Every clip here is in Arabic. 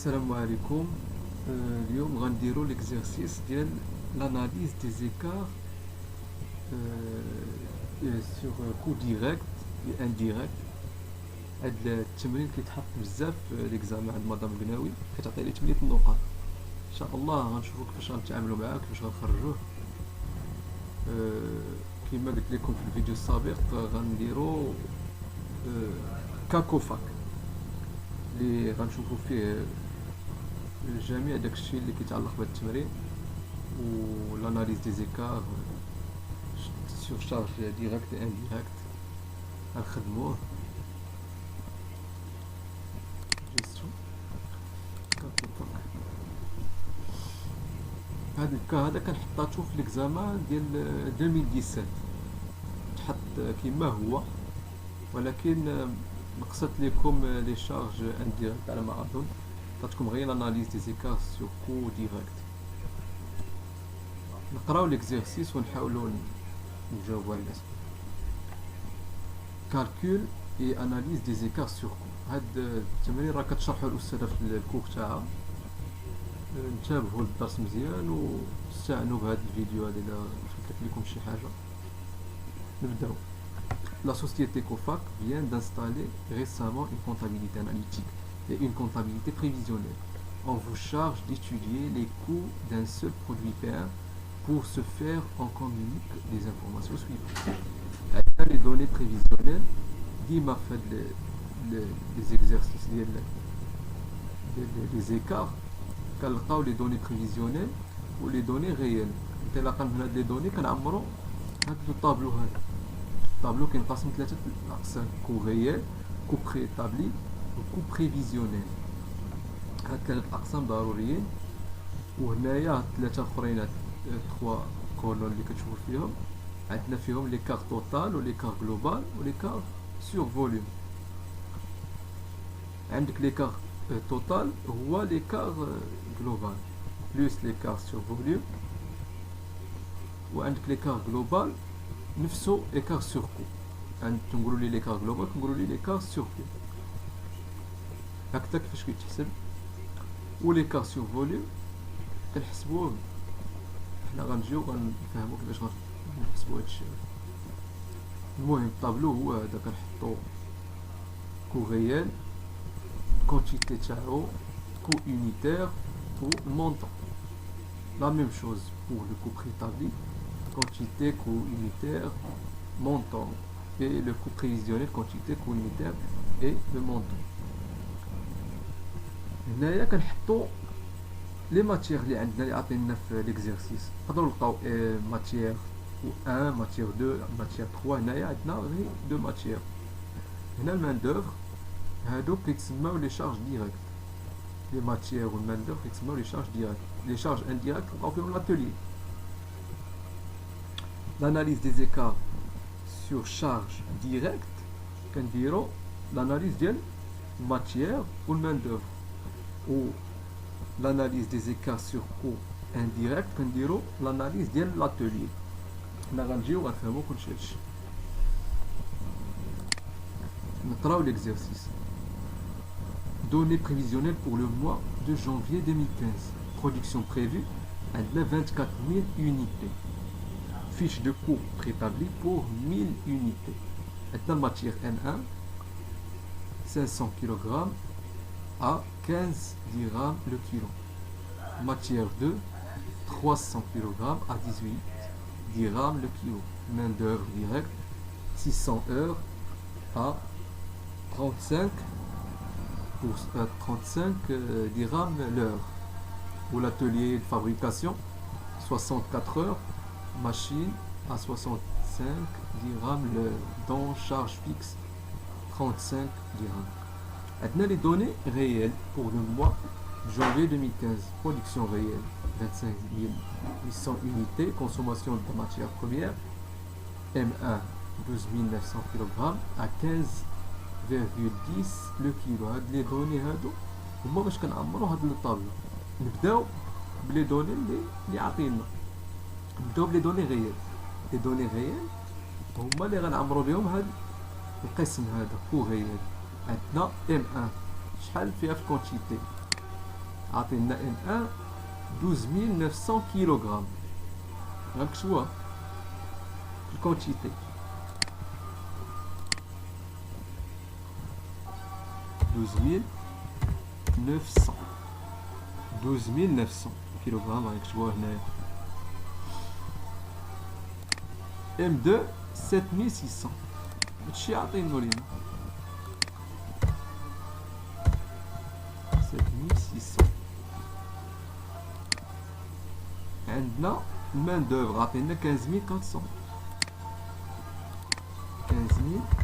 السلام عليكم. اليوم غنديرو ليكزيرسيس ديال لاناليز دي زيكار سور كو ديريكت اي انديريكت. هاد التمرين كيتحط بزاف في ليكزامان عند مدام قناوي، كتعطي لي 8 النقاط. ان شاء الله غنشوفو كيفاش غنتعاملوا معاه كيفاش غنخرجوه. كما قلت لكم في الفيديو السابق غنديرو كاكوفاك اللي غنشوفو فيه جميع داكشي اللي كيتعلق بهذا التمرين و لاناليز دي زيكار سور شارج ديريكت اي انديريكت غنخدموه. جيستيون كاكوفاك. هاد الكا هذا كنحطاتو في ليكزامان ديال 2017 تحط كيما هو، ولكن نقصت لكم لي شارج انديريكت على ما اظن، عطاتكم غير لاناليز دي زيكار سور كو ديريكت. نقراو ليكزيرسيس ونحاولوا نجاوبوا على الاسئله. كالكول اي اناليز دي زيكار سور كو. هاد التمرين راه كتشرحوا الاستاذه في الكور تاعها. انتبهوا للدرس مزيان واستعنوا بهذا الفيديو هذا الا فاتت لكم شي حاجه. نبداو. La société COFAC vient d'installer récemment une comptabilité analytique et une comptabilité prévisionnelle. On vous charge d'étudier les coûts d'un seul produit pair. Pour ce faire, on communique les informations suivantes. Avec les données prévisionnelles, Guy m'a fait les exercices, les écarts, كنلقاو les données prévisionnelles ou les données réelles. كنلقاو من هاد les données كنعمرو هاد الطابلو هذا. الطابلو كينقسم ثلاثة أقسام: كو ريال، كو بريتابلي، وكو بريفيزيونيل. هاد ثلاثة أقسام ضروريين. وهنايا هاد ثلاثة أخرين تخوا كولون اللي كتشوفو فيهم عندنا فيهم ليكار توتال وليكار جلوبال وليكار سور فوليوم. عندك ليكار توتال هو ليكار جلوبال بلوس ليكار سور فوليوم، وعندك ليكار جلوبال نفسو ليكار سور كو. عند تنقولوا لي ليكار جلوبال كنقولوا لي ليكار سور كو. هكذا كيفاش كيتحسب. و ليكار سور فوليوم كنحسبوه. حنا غنجيو غنفهمو كيفاش غنحسبو هادشي. المهم الطابلو هو هذا، كنحطو كو ريال، كونتيتي تاعو، كو unitaire و montant. La même chose pour le coût préétabli, quantité, coût unitaire, montant. Et le coût prévisionnel, quantité, coût unitaire et le montant. هنايا كنحطو لي ماتيير اللي عندنا اللي عطينا في ليكزيرسيس. نقدروا نلقاو ماتيير و 1 ماتيير 2 ماتيير 3. هنايا عندنا غير دو ماتيير. هنا المان دوفر هادو كيتسماو لي شارج ديريكت. لي ماتيير و المان دوفر كيتسماو لي شارج ديريكت. لي شارج انديريكت نلقاو فيهم لاتوليي. L'analyse des écarts sur charge directe كنديرو l'analyse ديال matière ou main d'œuvre. ou l'analyse des écarts sur coût indirect كنديرو l'analyse ديال l'atelier. حنا غنجيو غنفهمو كلشي هادشي. نقراو l'exercice. Données prévisionnelles pour le mois de janvier 2015. Production prévue عندنا 24 000 unités. Fiche de coût préétablie pour 1000 unités. Maintenant, matière N1, 500 kg à 15 dirhams le kilo. Matière 2, 300 kg à 18 dirhams le kilo. Main d'œuvre directe, 600 heures à 35 dirhams l'heure. Ou l'atelier de fabrication, 64 heures. Machine à 65 dirhams l'heure, dont charge fixe 35 dirhams. Maintenant les données réelles pour le mois de janvier 2015. Production réelle 25 800 unités. Consommation de matière première M1 12 900 kg à 15,10 le kilo. هاد لي دوني هادو هما باش كنعمرو هاد الطابلو. نبداو بلي دوني اللي عاطينا. نبداو بلي دوني غيال. لي دوني غيال هما اللي غنعمرو بهم هاد القسم هذا كو غيال. عندنا M1 شحال فيها في كونتيتي عطينا ام 1 12900 كيلوغرام. غنكتبوها في الكونتيتي 12900 كيلوغرام. غنكتبوها هنايا. ام 2 7600. هادشي عاطينو لينا 7600. عندنا المان دوفر عطينا 15400.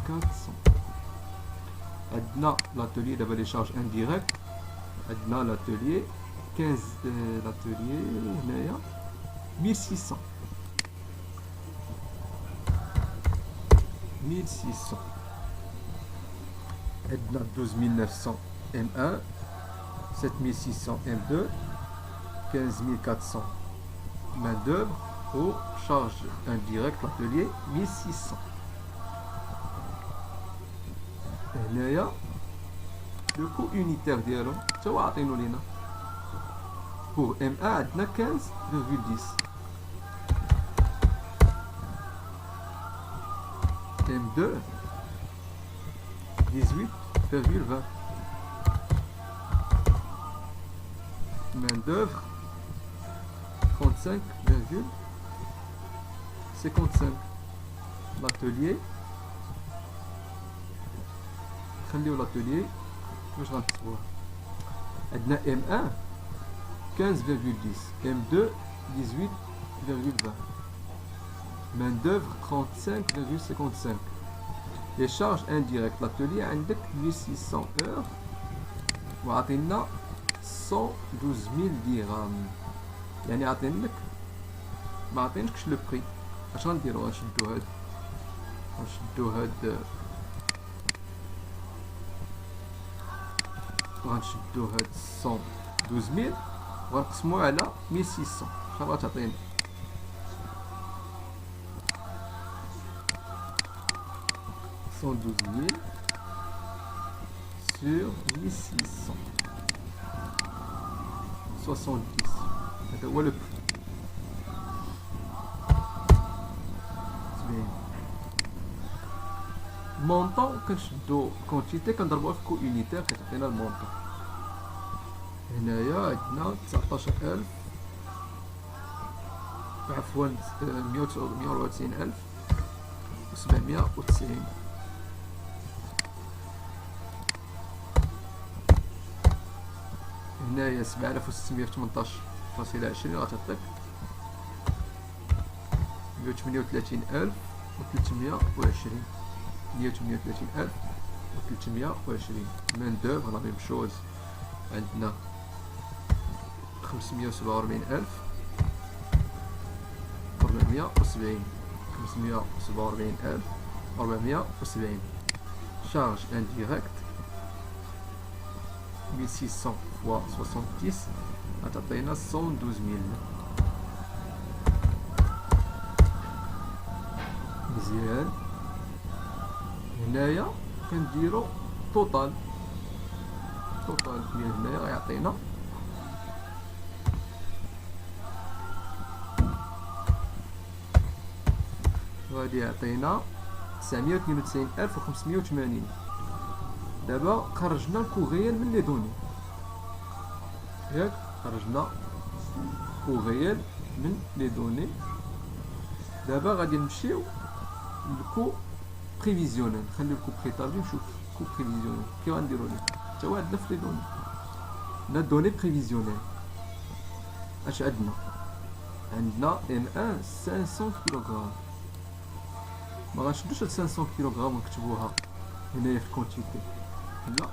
15400. عندنا l'atelier دابا لي شارج انديريكت. عندنا l'atelier 15 l'atelier هنايا 1600. 1600. عندنا 12900 ام 1 7600 ام 2 15400 main d'œuvre ou charge indirecte l'atelier 1600. هنايا لو كو unitaire ديالو تا هو عاطينو لينا. pour M1 عندنا 15,10. M2 18,20. main d'œuvre 35,55. l'atelier خليو l'atelier واش غنكتبوها. عندنا M1 15,10 M2 18,20 main d'œuvre 35,55. les charges indirectes l'atelier عندك 1600 heures وعطينا 112,000 درهم. يعني عطينك ما عطينكش لو بري. اش غنديرو؟ غنشدو هاد غنشدو هاد 112,000 وغنقسموه على 1600. شحال غتعطينا؟ 112,000 sur 1600 70. هذا هو لو بري. مونطون كنشدو كونتيتي كنضربوها في كو يونيتير كتعطينا المونطون. هنايا عندنا 19000 عفوا 194,790. هنايا 7618.20 غتعطيك 138,320. 138,320 مان دوفر لا ميم شوز. عندنا 547,470. 547,470. charge indirecte 1600 fois 70 غتعطينا 112,000. مزيان. هنايا كنديرو توتال ديال هنايا غيعطينا غادي يعطينا 992,580. دابا خرجنا الكوغيال من لي دوني ياك. خرجنا كوغيال من لي دوني. دابا غادي نمشيو للكو بريفيزيونيل. نخليو الكو بريتابلي نشوف كو بريفيزيونيل كي غنديرو ليه. تا هو عندنا في لي دوني عندنا دوني بريفيزيونيل. اش عندنا؟ عندنا ام 1 500 كيلوغرام. ما غنشدوش هاد 500 كيلوغرام ونكتبوها هنايا في الكونتيتي. لا،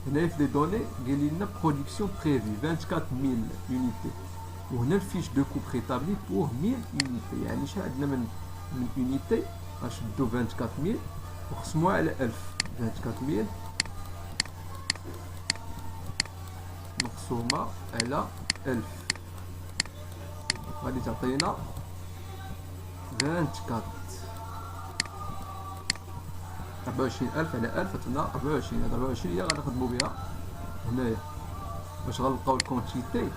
هنايا في لي دوني قال لنا برودكسيون بريفي 24,000 يونيتي. وهنا الفيش دو كو بريتابلي بور 1000 يونيتي. يعني شحال عندنا من يونيتي؟ غنشدو 24,000 وقسموها على 1000. 24,000 مقسومة على 1000 غادي تعطينا 24. 24,000 على 1000 عطينا 24. هاد 24 هي غنخدمو بها هنايا. باش غنلقاو الكونتيتي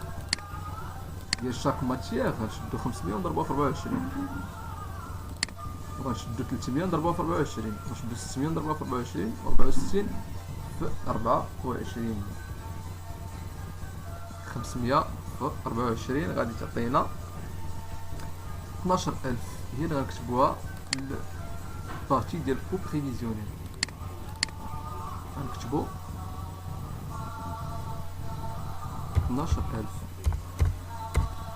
ديال شاك ماتيير غنشدو 500 ونضربوها في 24 وغنشدو 300 نضربوها في 24 غنشدو 600 نضربوها في 24 و 64 في 24 500 في 24 غادي تعطينا 12000 هي اللي غنكتبوها البارتي ديال الكو بريفيزيونيل غنكتبو 12000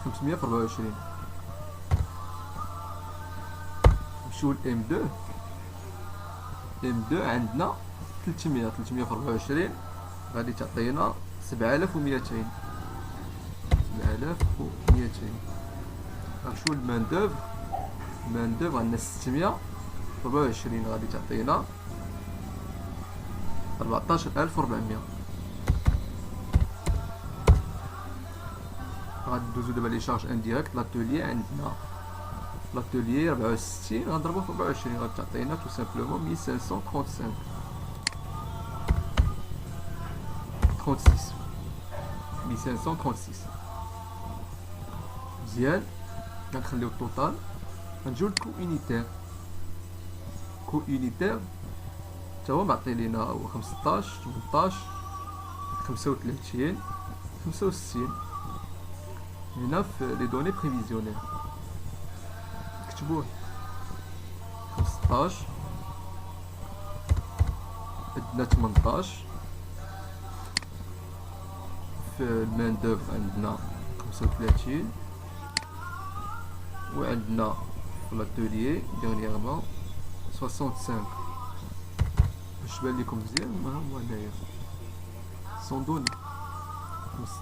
500 في 24 نمشيو ل ام 2 ام 2 عندنا 300 في 24 غادي تعطينا 7200 غنمشيو للمان دوفر عندنا 600 في 24 غادي تعطينا 14400 غندوزو دابا لي شارج انديريكت لاتوليي عندنا لاتوليي 64 غنضربوه في 24 غتعطينا تو سامبلومون 1535 1536 مزيان غنخليو التوتال غنجيو للكو اونيتير كو اونيتير تا هو معطي لينا هو 15 18 35 65 هنا في لي دوني بريفيزيونيل نكتبوه 15 عندنا 18 في المان دوفر عندنا 35 وعندنا في لاتوليي ديرنييرمون 65 باش تبان ليكم مزيان ما هو هنايا صندوني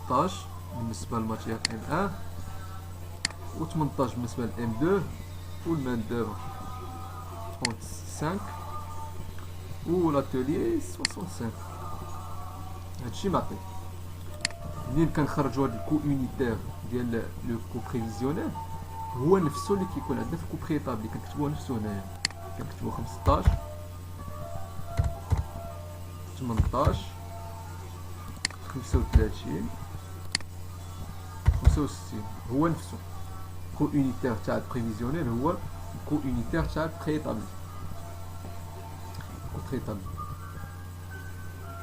15 بالنسبه للماتيير ام 1 و 18 بالنسبه للام 2 والمان دوفر 35 و لاتوليي 65 هادشي معطي منين كنخرجو هاد الكو اونيتير ديال لو كو بريفيزيونيل هو نفسه اللي كيكون عندنا في الكو بريطابلي كنكتبوه نفسه هنايا كنكتبو 15 18 35 65 هو نفسه كو اونيتير تاع البريفيزيونيل هو الكو اونيتير تاع البريطابلي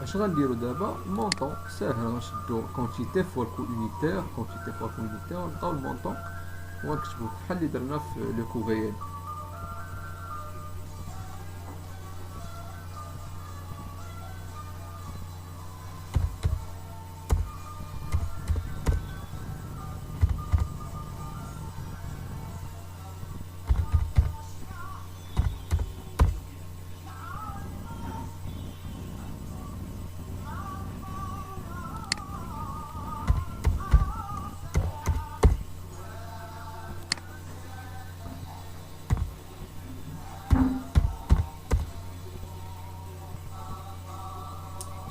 اش غنديرو دابا المونطون ساهل غنشدو كونتيتي فوا الكو اونيتير ونلقاو المونطون ونكتبو بحال اللي درنا في لو كو غيال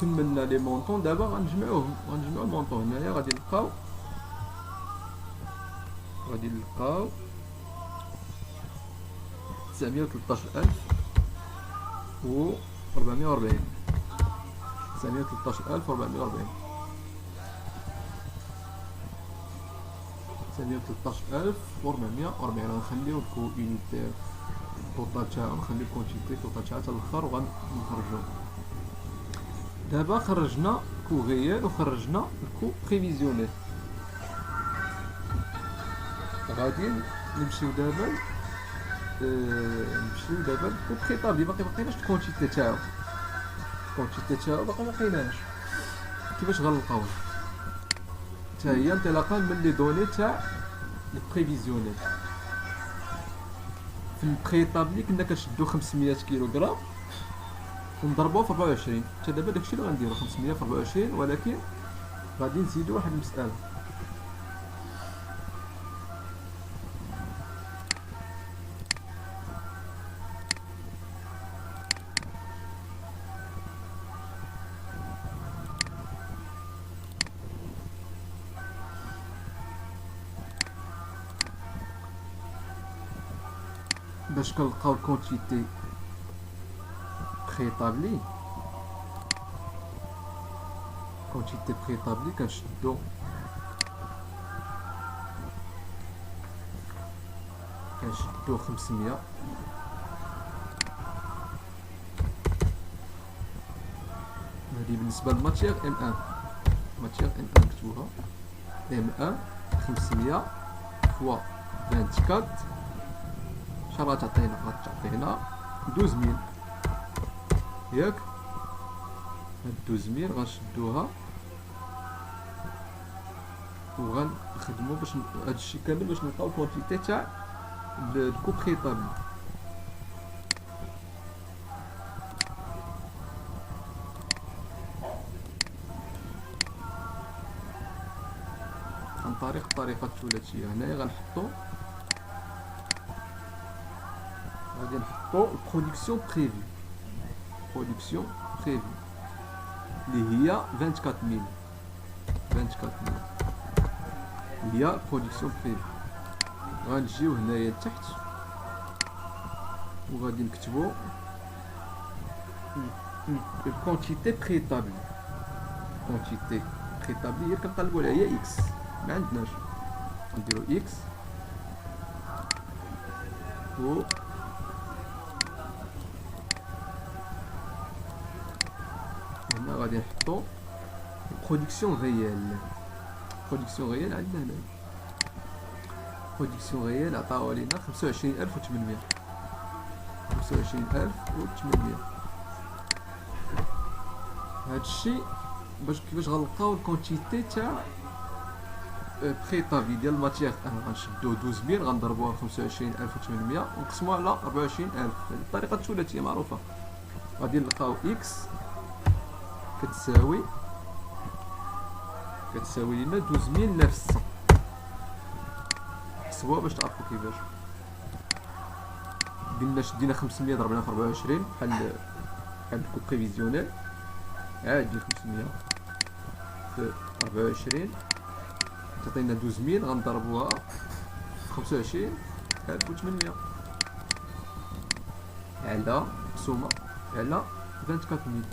كملنا لي مونطون دابا غنجمعو المونطون هنايا غادي نلقاو 913000 و 440 913440 غنخليو الكو اونيتير التوتال تاعو نخليو الكونتيتي التوتال تاعها حتى الاخر وغنخرجوه دابا خرجنا كو غيال وخرجنا الكو بريفيزيونيل غادي نمشيو دابا للكو بريطابلي باقي ملقيناش الكونتيتي تاعو باقي ملقيناش كيفاش غنلقاوه حتى هي انطلاقا من لي دوني تاع البريفيزيونيل في البريطابلي كنا كنشدو 500 كيلوغرام ونضربوه في 24 حتى دابا داكشي اللي غنديرو 500 في 24 ولكن غادي نزيدو واحد المسألة باش كنلقاو الكونتيتي بريطابلي كونتيتي بريطابلي كنشدو كنشدو 500. هادي بالنسبة للماتيير ام ان. ماتيير ام ان نكتبوها ام ان 500 فوا 24. شحال غتعطينا؟ غتعطينا 12000 ياك. هاد 12000 غنشدوها وغنخدمو باش هادشي كامل باش نلقاو الكونتيتي تاع الكوب بريطابلي. عن طريق الطريقة الثلاثية. هنايا غادي نحطو البرودكسيون بريفي. برودكسيون بريفي اللي هي 24000 هي برودكسيون بريفي. غنجيو هنايا لتحت وغادي نكتبو الكونتيتي بريطابلي. كونتيتي بريطابلي هي كنقلبو عليها هي اكس، ما عندناش. نديرو اكس و هنا غادي نحطو برودكسيون ريال. برودكسيون ريال عندنا هنا. برودكسيون ريال عطاو لينا 25800. 25800. هادشي كيفاش غنلقاو الكونتيتي تاع بريطابلي ديال الماتيير. غنشدو 12000 غنضربوها 25800 ونقسموها على 24000. الطريقة الثلاثية معروفة. غادي نلقاو اكس كتساوي لنا 12900. حسبوها باش تعرفوا كيفاش. قلنا شدينا 500 ضربنا في 24 بحال الكوب بريفيزيونيل عادي. 500 في 24 تعطينا 12000 غنضربوها في 25800 على مقسومة على 24000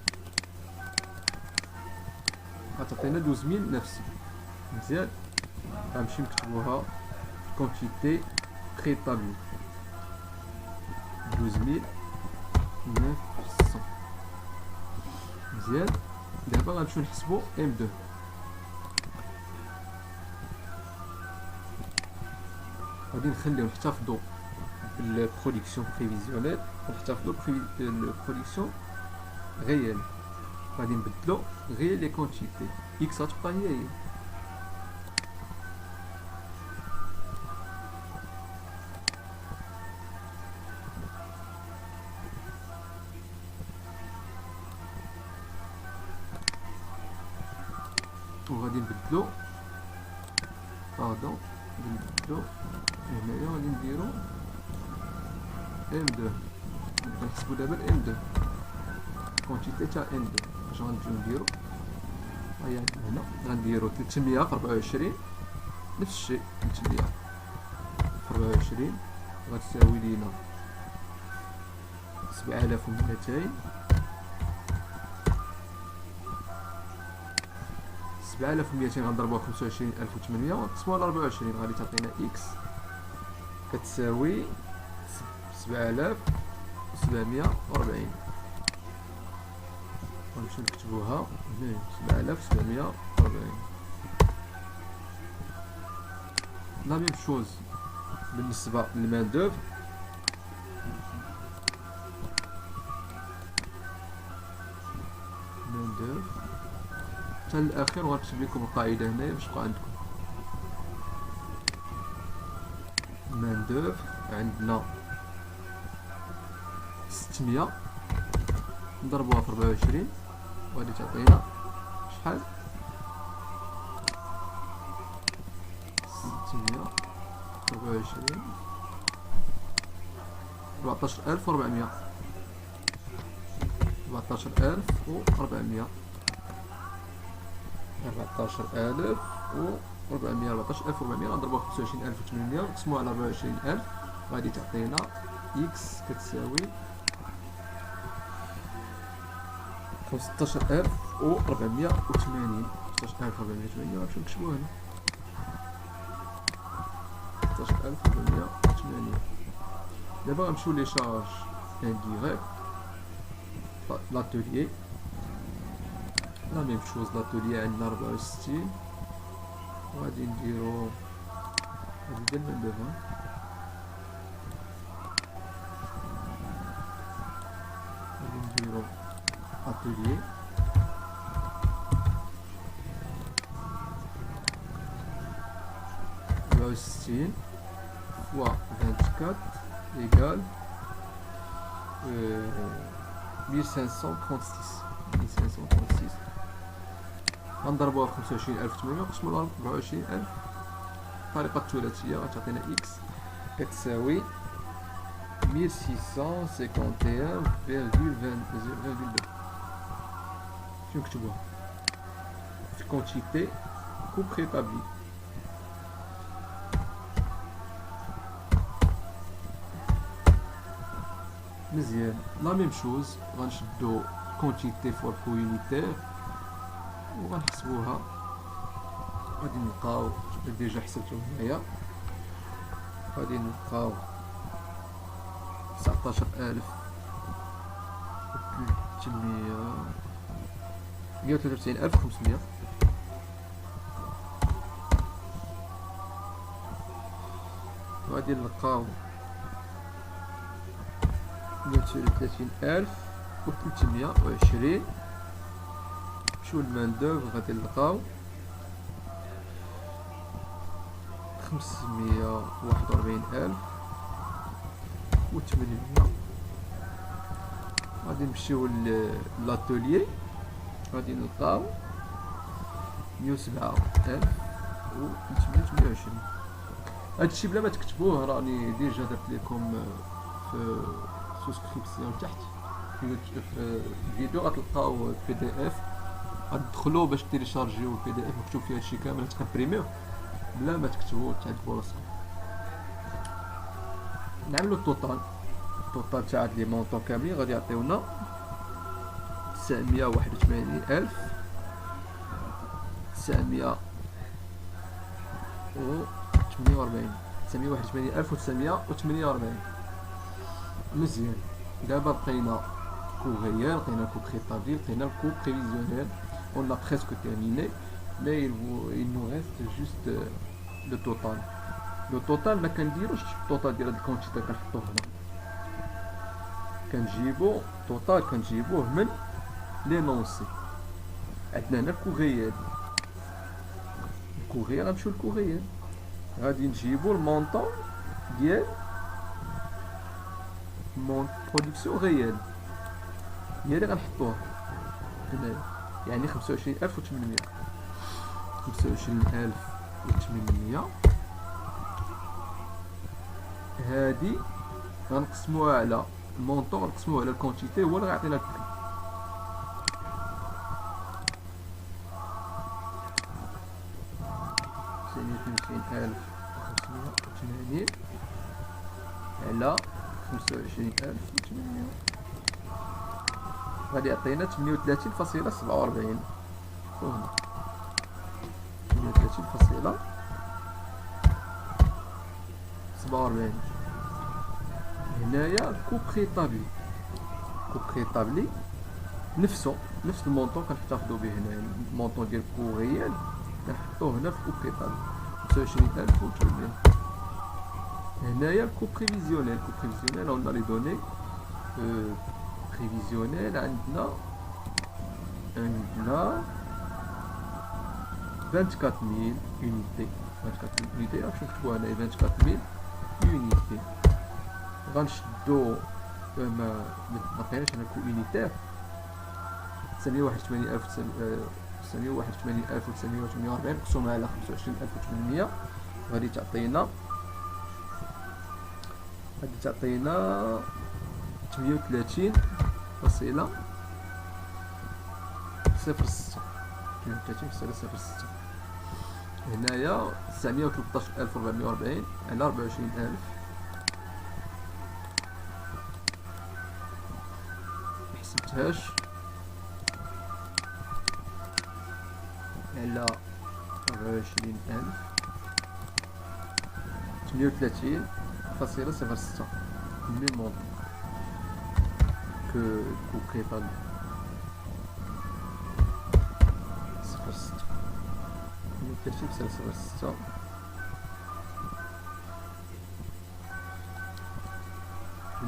غتعطينا 12900. مزيان. غنمشي نكتبوها كونتيتي بريطابلي 12900. مزيان. دابا غنمشيو نحسبو ام 2. غادي نخليو نحتفظو بالبرودكسيون بريفيزيونيل ونحتفظو بالبرودكسيون ريال. غادي نبدلو غير لي كونتيتي. اكس غتبقى هي وغادي نبدلو غادي نبدلو هنايا. غادي نديرو ام 2. غنحسبو دابا ام 2 كونتيتي تاع ام 2. اش غنمشيو نديرو؟ هيا هنا غنديرو 300 في 24 نفس الشيء. 300 في 24 غتساوي لينا 7200. 7200 غنضربوها 25800 ونقسموها على 24 غادي تعطينا اكس كتساوي 7740. غنمشيو نكتبوها 7740. لا ميم شوز بالنسبة للمان دوفر. مان دوفر حتى الاخير. وغنكتب لكم القاعدة هنايا باش تبقى عندكم. مان دوفر عندنا 600 نضربوها في 24 وغادي تعطينا شحال؟ 600 في 24 14400. 14400 14400 غنضربوها في 25800 نقسموها على 24000 غادي تعطينا اكس كتساوي 15000 و 480. 16480 غنمشيو نكتبو هنا 16480. دابا غنمشيو لي شارج انديريكت. لاتوليي لا ميم شوز، لاتوليي عندنا 64 وغادي نديرو هادي ديال من دابا. غادي نديرو اتوليي ستين فوا 24 égale 1536. غنضربوها في 25800 نقسمو 24000. الطريقة الثلاثية غتعطينا إكس كتساوي 1651,22. شنو نكتبوها في كونتيتي كو بريطابلي. مزيان لا ميم شوز غنشدو كونتيتي فوا كو يونيتير وغنحسبوها. غادي نلقاو ديجا حسبتو هنايا، غادي نلقاو 193,500. غادي نلقاو 139,320. نمشيو للمان دوفر غادي نلقاو 541,800. غادي نمشيو لاتوليي غادي نلقاو 107,328. هادشي بلا ما تكتبوه راني ديجا درت لكم في سوسكريبسيون تحت في الفيديو. غتلقاو بي دي اف غتدخلوا باش تيليشارجيو البي دي اف مكتوب فيه هادشي كامل، تكبريميوه بلا ما تكتبوا تعذبوا راسكم. نعملو التوتال تاع هاد لي مونطون كاملين غادي يعطيونا 981,948. مزيان. دابا لقينا كو غيال، لقينا كو بريطابلي، لقينا الكو بريفيزيونيل. on a presque terminé mais il nous reste juste le total. le total ما كنديروش التوتال ديال هاد الكونتيتي كنحطوه هنا، كنجيبو التوتال كنجيبوه من لينونسي. عندنا هنا الكوغيال، الكوغيال غنمشيو للكوغيال غادي نجيبو المونطون ديال مون برودكسيون غيال هي اللي غنحطوها هنايا، يعني 25,800. 25,800 هادي غنقسموها على المونطون، غنقسموها على الكونتيتي هو اللي غيعطينا البري. على 25,800 غادي يعطينا 38.47. هنا 38.47. هنايا الكو بريطابلي، الكو بريطابلي نفس المونطون كنحتفظوا به هنا، المونطون ديال الكو غيال كنحطوه هنا في الكو بريطابلي 25,800. هنايا الكو بريفيزيونيل، الكو بريفيزيونيل on a les données prévisionnel عندنا 24,000 unité. 24,000 unité راك نكتبوها هنايا 24,000 unité. غنشدو ما لقيناش هنا كو يونيتير 981,948 مقسومة على 25,800 غادي تعطينا 38.06. 38.06. هنايا 913,440 على 24,000 محسبتهاش على 24000 38.06 même montant que prépa 0.6 38.06 38.06.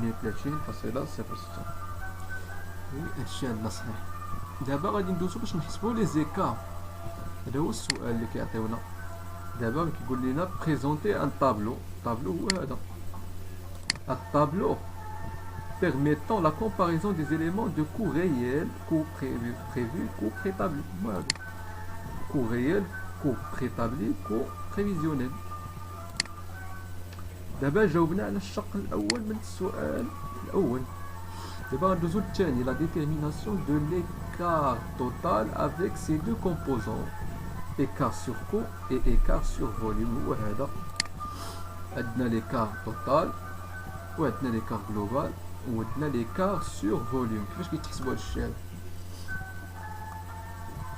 وي هادشي عندنا صحيح. دابا غادي ندوزو باش نحسبو لي زيكار. هذا هو السؤال اللي كيعطيونا دابا، كيقول لنا بريزونتي ان طابلو. الطابلو هو هذا الطابلو permettant la comparaison des éléments de coût réel, coût prévu, coût préétabli. Voilà. Coût réel, coût préétabli, coût prévisionnel. دابا جاوبنا على الشق الاول من السؤال الاول. دابا غندوزو للثاني، la détermination de l'écart total avec ces deux composants, écart sur coût et écart sur volume. هو هذا، عندنا l'écart total وعندنا l'écart global وعندنا l'écart sur volume. كيفاش كيتحسبوا هادشي هذا؟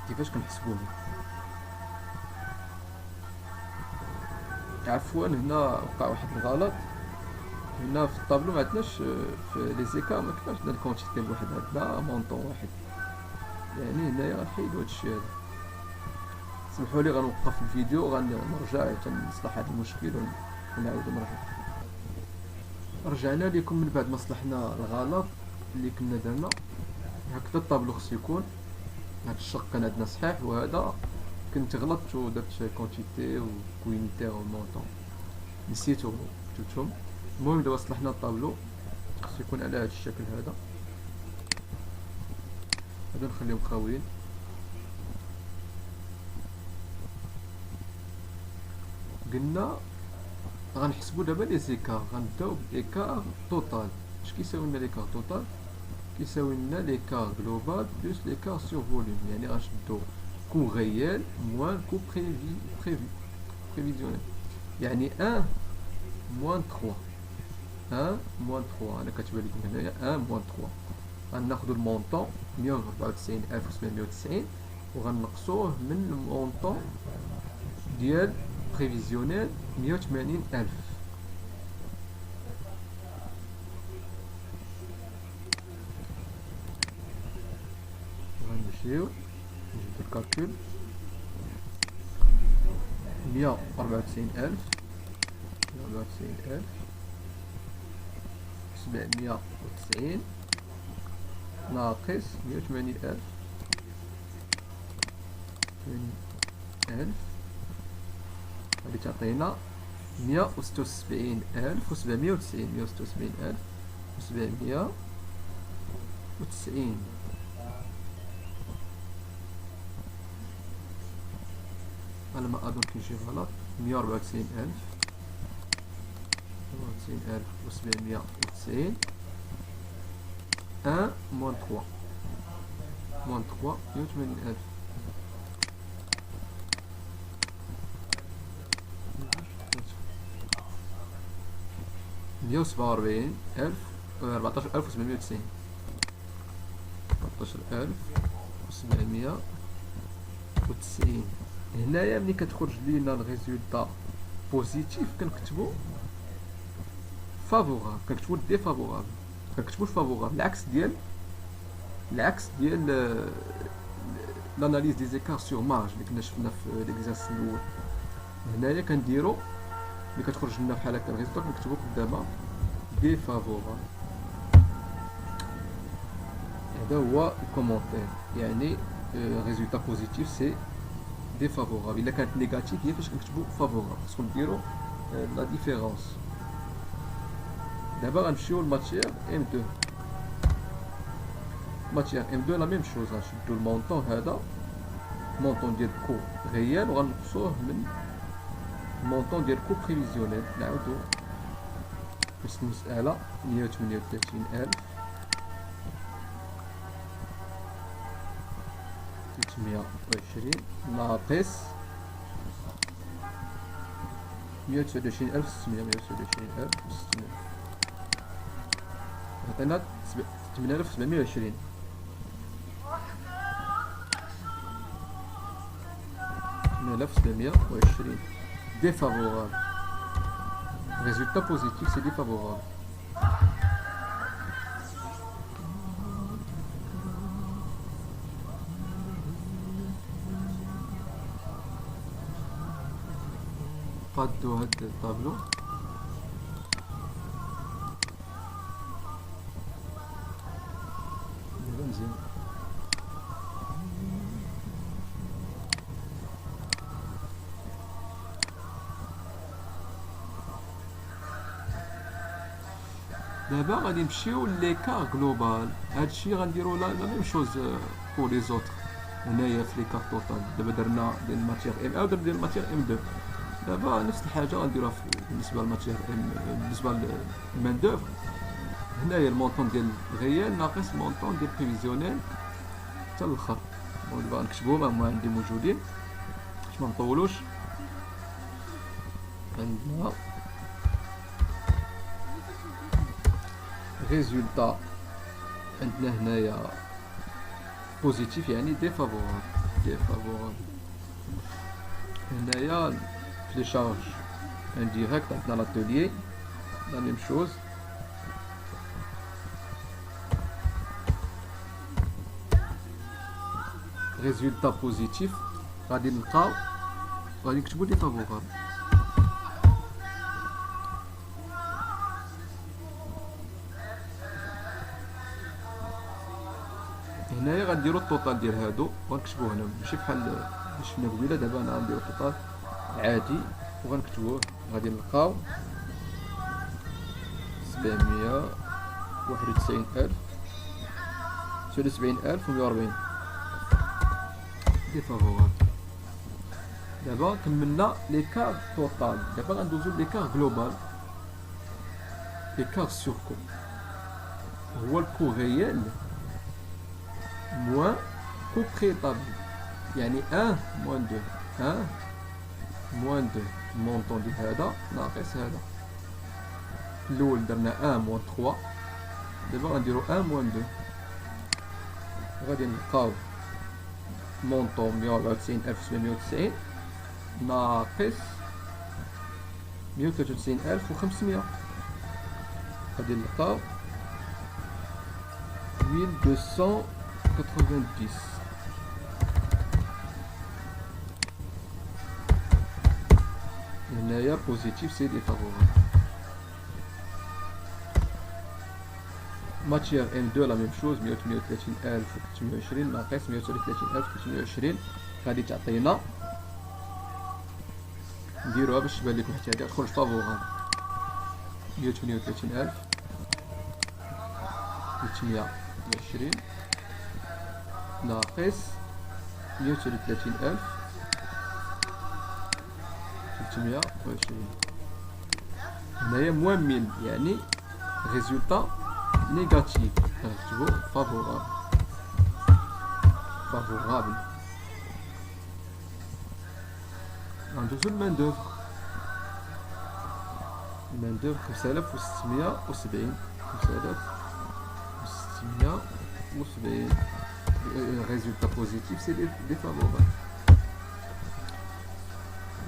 كيفاش كنحسبوه؟ عفوا هنا وقع واحد الغلط. هنا في الطابلو ما عندناش في لي زيكار، ما كاينش عندنا الكونتيتي بواحد، عندنا مونطون واحد. يعني هنايا غنحيدو هادشي هذا. سمحوا لي غنوقف الفيديو، غنرجع حتى نصلح هذا المشكل ونعاودو نرجع. رجعنا لكم من بعد ما صلحنا الغلط اللي كنا درنا. هكذا الطابلو خصو يكون. هاد الشق كان عندنا صحيح، وهذا كنت غلطت ودرت كونتيتي وكوينيتير ومونطون، نسيتو كتبتهم. المهم دابا صلحنا الطابلو، خصو يكون على هاد الشكل هذا. هذا نخليهم خاويين. قلنا غنحسبو دابا لي زيكار، غنبداو بالايكار توتال. اش كيساوي لنا ليكار توتال؟ كيساوي لنا ليكار جلوبال بلس ليكار سور فوليوم. يعني غنشدو كو غيال موان كو بريفيزيونيل. يعني 1 موان 3، 1 موان 3. انا كاتبها لكم هنايا 1 موان 3. غناخدو المونطون 194790 وغنقصوه من المونطون ديال بريفيزيونيل 180000. غنمشيو نجيبو الكالكول 194000 790 ناقص 180000 غادي تعطينا 176790. 176790 على ما اظن كاين غلط. 194790 1 موان 3 180000. 147790 14790. هنايا ملي كتخرج لينا الريزولطا بوزيتيف كنكتبو فافورابل، كنكتبو ديفافورابل، كنكتبو الفافورابل. العكس ديال لاناليز دي زيكار سور مارج اللي كنا شفنا في ليكزارسيس الاول. هنايا كنديرو ملي كتخرج لنا بحال هكا الريزولطا كنكتبو قدامها ديفافورابل. هذا هو الكومونتير، يعني ريزولطا بوزيتيف سي ديفافورابل. الا كانت نيجاتيف هي فاش كنكتبو فافورابل، خصكم ديرو لا ديفيرونس. دابا غنمشيو لماتيير ام 2. ماتيير ام 2 لا ميم شوز، غنشدو المونطون هذا، المونطون ديال كو ريال، وغنقصوه من المونطون ديال كو بريفيزيونيل. نعاودو نفس المسألة 138000 320 ناقص 129600 129600 عطينا 8720. 9720 défavorable. Résultat positif, c'est défavorable. قادو هاد الطابلو. دابا مزيان. دابا غادي نمشيو ليكار جلوبال. هادشي غنديرو لا ميم شوز بور لي زوتر. هنايا في ليكار توتال دابا درنا ديال الماتيغ ام 1 ودرنا ديال الماتيغ ام 2. دابا نفس الحاجه غنديروها بالنسبه للماتيغ بالنسبه للمان دوفر. هنايا المونطون ديال الغيال ناقص المونطون ديال بريفيزيونيل حتى الاخر. ودابا نكتبوهم هما عندي موجودين باش ما نطولوش. عندنا ريزولتا عندنا هنايا بوزيتيف يعني ديفافورابل. هنايا في لي شارج انديريكت عندنا لاتوليي لا ميم شوز. ريزولتا بوزيتيف غادي نلقاو غادي نكتبو ديفافورابل. هنايا غنديرو الطوطال ديال هادو وغنكتبوه هنا ماشي بحال اللي شفنا قبيله. دابا انا غنديرو الطوطال عادي وغنكتبوه. غادي نلقاو 791000 79140 ديفافورابل. دابا كملنا ليكار توتال. دابا غندوزو ليكار جلوبال. ليكار سور كو هو الكو ريال موان كو بريطابل يعني 1 موان 2 1 موان 2 المونطون ديال هذا ناقص هذا. الاول درنا 1 موان 3 دابا غنديرو 1 موان 2. غادي نلقاو مونطون 194790 ناقص 193500 غادي نلقاو 1290. هنايا بوزيتيف سي ديفافورابل. ماتيير ام 2 لا ميم شوز 138320 ناقص 133320 غادي تعطينا نديروها باش تبان لكم حتى هادي تخرج فافورابل. 138320 ناقص 133320 هنايا موان 1000 يعني ريزولتا نيجاتيف. غنكتبو فافورابل. غندوزو للمان دوفر. المان دوفر 5670 5670 résultat positif c'est défavorable.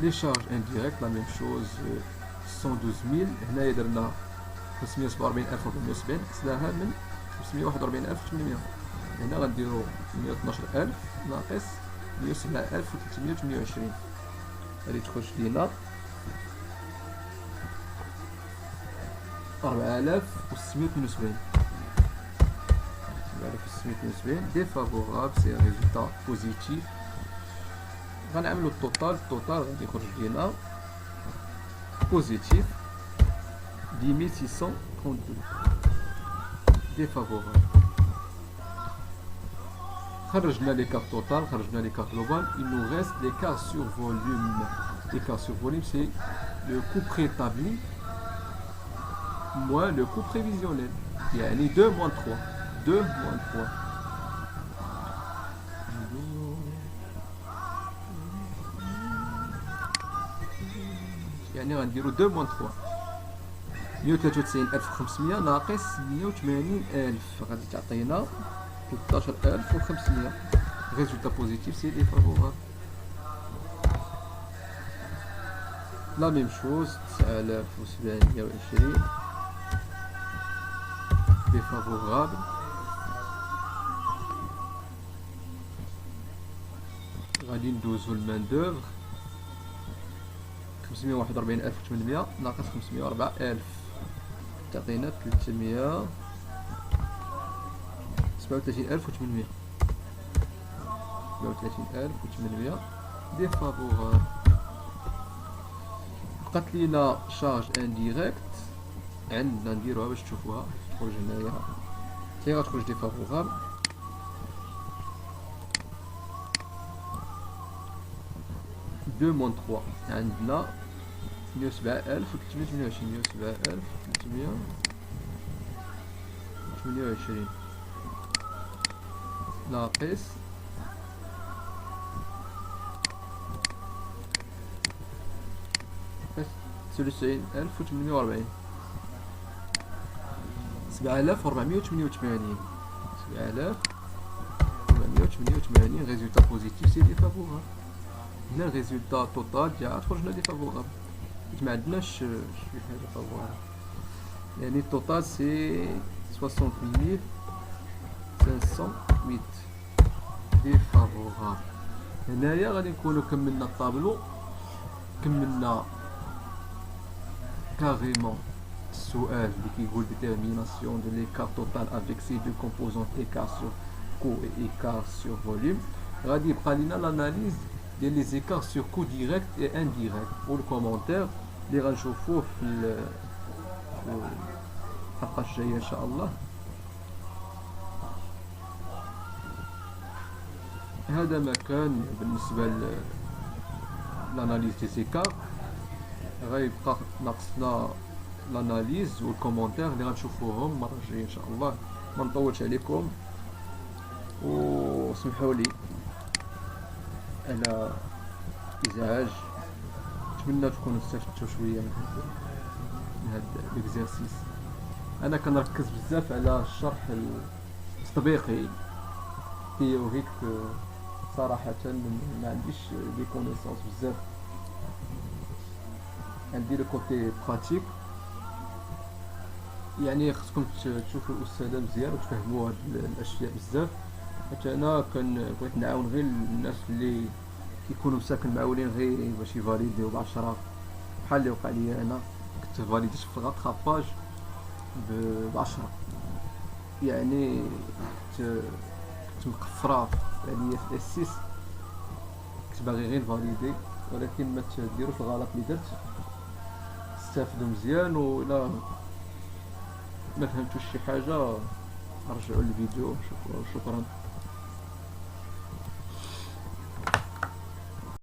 Les charges indirectes la même chose 112 000. هنا درنا 547470 قسناها من 541800. هنا غنديرو 112000 ناقص 107328 غادي تخرج لينا 4672 défavorable. c'est un résultat positif. غنعملو التوتال غادي يخرج لينا بوزيتيف 10632 défavorable. خرجنا l'écart total, خرجنا l'écart global. Il nous reste l'écart sur volume. L'écart sur volume c'est le coût préétabli moins le coût prévisionnel. يعني 2 moins 3 2 moins 3 يعني غنديرو 2 moins 3 193500 ناقص 180000 غادي تعطينا 13500. résultat positif c'est défavorable. لا ميم شوز 9720 ديفافورابل. غادي ندوزو للمان دوفر 541800 ناقص 504000 تعطينا 337800 37800 ديفافورابل. بقات لينا شارج انديريكت عندنا نديروها باش تشوفوها تخرج هنايا كي غتخرج ديفافورابل. دو مون 3 عندنا 78328 78328 ناقص 93840 7488 7488 résultat positif c'est défavorable. هنا الريزولتا توتال ديالها تخرج لنا ديفافورابل حيت ما عندناش شي حاجه فافورابل، يعني التوتال سي 68508 ديفافورابل. هنايا غادي نكونو كملنا الطابلو، كملنا كاريمون السؤال اللي كيقول détermination de l'écart total avec ces deux composantes écart sur coût et écart sur volume. غادي يبقى لينا l'analyse ديال لي زيكار سور كو ديريكت اي انديريكت والكومونتير اللي غنشوفوه في الحلقه الجايه ان شاء الله. هذا ما كان بالنسبه للاناليز دي زيكار. غيبقى ناقصنا الاناليز والكومونتير اللي غنشوفوهم المره الجايه ان شاء الله. ما نطولش عليكم وسمحوا لي على ازعاج. نتمنى تكونوا استفدتوا شويه من هذا الاكزرسيس. انا كنركز بزاف على الشرح التطبيقي تيوريك، صراحه ما عنديش دي كونيسونس بزاف، عندي لو كوتي براتيك. يعني خصكم تشوفوا الاستاذه مزيان وتفهموا هاد الاشياء بزاف، حيت انا بغيت نعاون غير الناس اللي كيكونوا ساكن معولين غير باش يفاليديو ب10، بحال اللي وقع لي انا كنت فاليديت في الغاتراباج ب10، يعني كنت مقفره عليا في اس 6 كنت باغي غير فاليدي، ولكن ما تديروش الغلط اللي درت. استافدوا مزيان، ولا ما فهمتوش شي حاجه رجعوا الفيديو. شكرا.